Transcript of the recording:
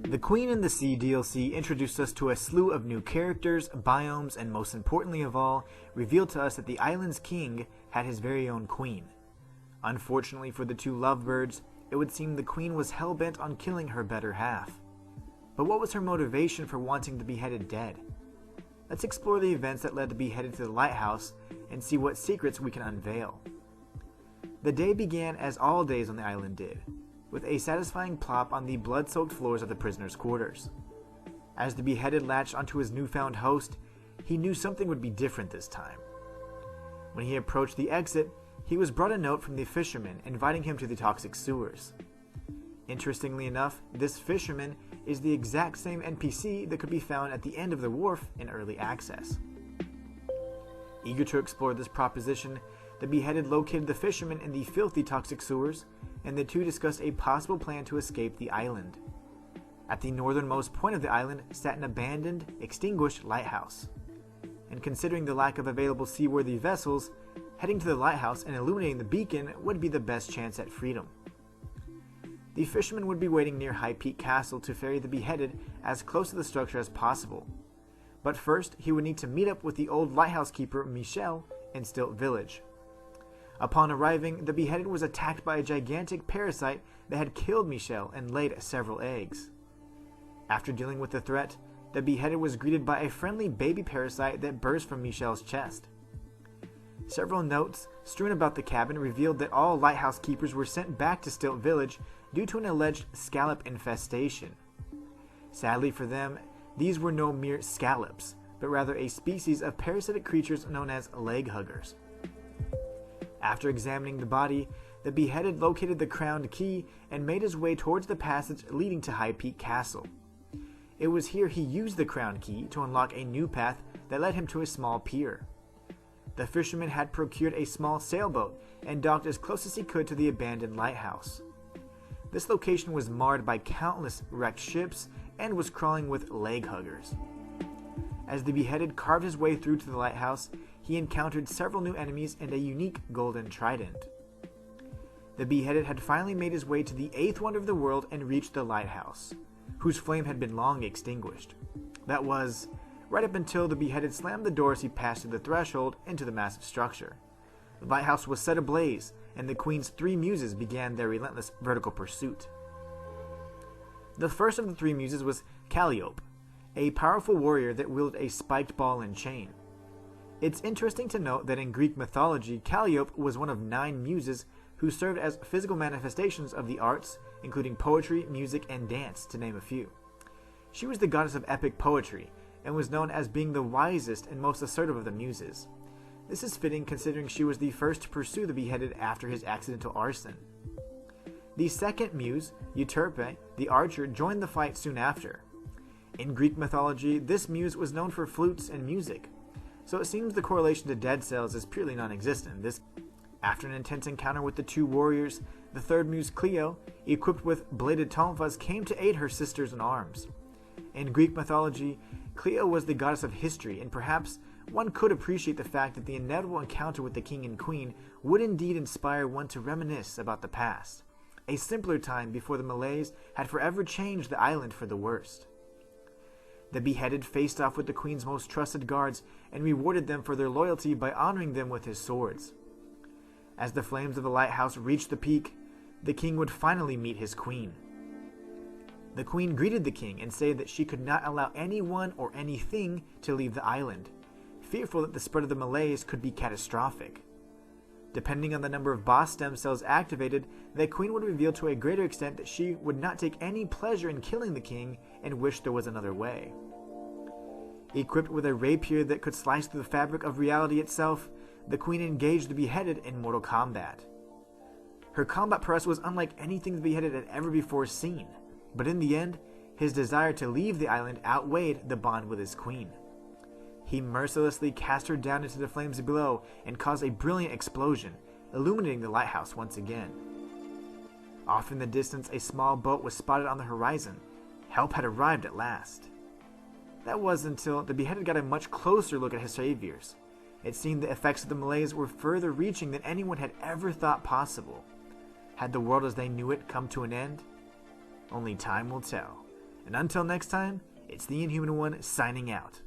The Queen in the Sea DLC introduced us to a slew of new characters, biomes, and most importantly of all, revealed to us that the island's king had his very own queen. Unfortunately for the two lovebirds, it would seem the queen was hell-bent on killing her better half. But what was her motivation for wanting the beheaded dead? Let's explore the events that led the beheaded to the lighthouse and see what secrets we can unveil. The day began as all days on the island did, with a satisfying plop on the blood-soaked floors of the prisoner's quarters. As the beheaded latched onto his newfound host, he knew something would be different this time. When he approached the exit, he was brought a note from the fisherman inviting him to the toxic sewers. Interestingly enough, this fisherman is the exact same NPC that could be found at the end of the wharf in early access. Eager to explore this proposition, the beheaded located the fisherman in the filthy toxic sewers, and the two discussed a possible plan to escape the island. At the northernmost point of the island sat an abandoned, extinguished lighthouse. And considering the lack of available seaworthy vessels, heading to the lighthouse and illuminating the beacon would be the best chance at freedom. The fisherman would be waiting near High Peak Castle to ferry the beheaded as close to the structure as possible. But first, he would need to meet up with the old lighthouse keeper, Michelle, in Stilt Village. Upon arriving, the beheaded was attacked by a gigantic parasite that had killed Michelle and laid several eggs. After dealing with the threat, the beheaded was greeted by a friendly baby parasite that burst from Michelle's chest. Several notes strewn about the cabin revealed that all lighthouse keepers were sent back to Stilt Village due to an alleged scallop infestation. Sadly for them, these were no mere scallops, but rather a species of parasitic creatures known as leg huggers. After examining the body, the beheaded located the crowned key and made his way towards the passage leading to High Peak Castle. It was here he used the crowned key to unlock a new path that led him to a small pier. The fisherman had procured a small sailboat and docked as close as he could to the abandoned lighthouse. This location was marred by countless wrecked ships and was crawling with leg huggers. As the beheaded carved his way through to the lighthouse, he encountered several new enemies and a unique golden trident. The beheaded had finally made his way to the eighth wonder of the world and reached the lighthouse, whose flame had been long extinguished. That was, right up until the beheaded slammed the door as he passed through the threshold into the massive structure. The lighthouse was set ablaze, and the Queen's three muses began their relentless vertical pursuit. The first of the three muses was Calliope, a powerful warrior that wielded a spiked ball and chain. It's interesting to note that in Greek mythology, Calliope was one of 9 muses who served as physical manifestations of the arts, including poetry, music, and dance, to name a few. She was the goddess of epic poetry, and was known as being the wisest and most assertive of the muses. This is fitting considering she was the first to pursue the beheaded after his accidental arson. The second muse, Euterpe, the archer, joined the fight soon after. In Greek mythology, this muse was known for flutes and music, so it seems the correlation to dead cells is purely non-existent. After an intense encounter with the two warriors, the third muse, Cleo, equipped with bladed tonfas, came to aid her sisters in arms. In Greek mythology, Cleo was the goddess of history, and perhaps one could appreciate the fact that the inevitable encounter with the king and queen would indeed inspire one to reminisce about the past, a simpler time before the Malays had forever changed the island for the worst. The beheaded faced off with the queen's most trusted guards and rewarded them for their loyalty by honoring them with his swords. As the flames of the lighthouse reached the peak, the king would finally meet his queen. The queen greeted the king and said that she could not allow anyone or anything to leave the island, fearful that the spread of the Malays could be catastrophic. Depending on the number of boss stem cells activated, the queen would reveal to a greater extent that she would not take any pleasure in killing the king and wished there was another way. Equipped with a rapier that could slice through the fabric of reality itself, the queen engaged the beheaded in mortal combat. Her combat prowess was unlike anything the beheaded had ever before seen, but in the end, his desire to leave the island outweighed the bond with his queen. He mercilessly cast her down into the flames below and caused a brilliant explosion, illuminating the lighthouse once again. Off in the distance, a small boat was spotted on the horizon. Help had arrived at last. That was until the beheaded got a much closer look at his saviors. It seemed the effects of the Malays were further reaching than anyone had ever thought possible. Had the world as they knew it come to an end? Only time will tell, And until next time, it's the Inhuman One signing out.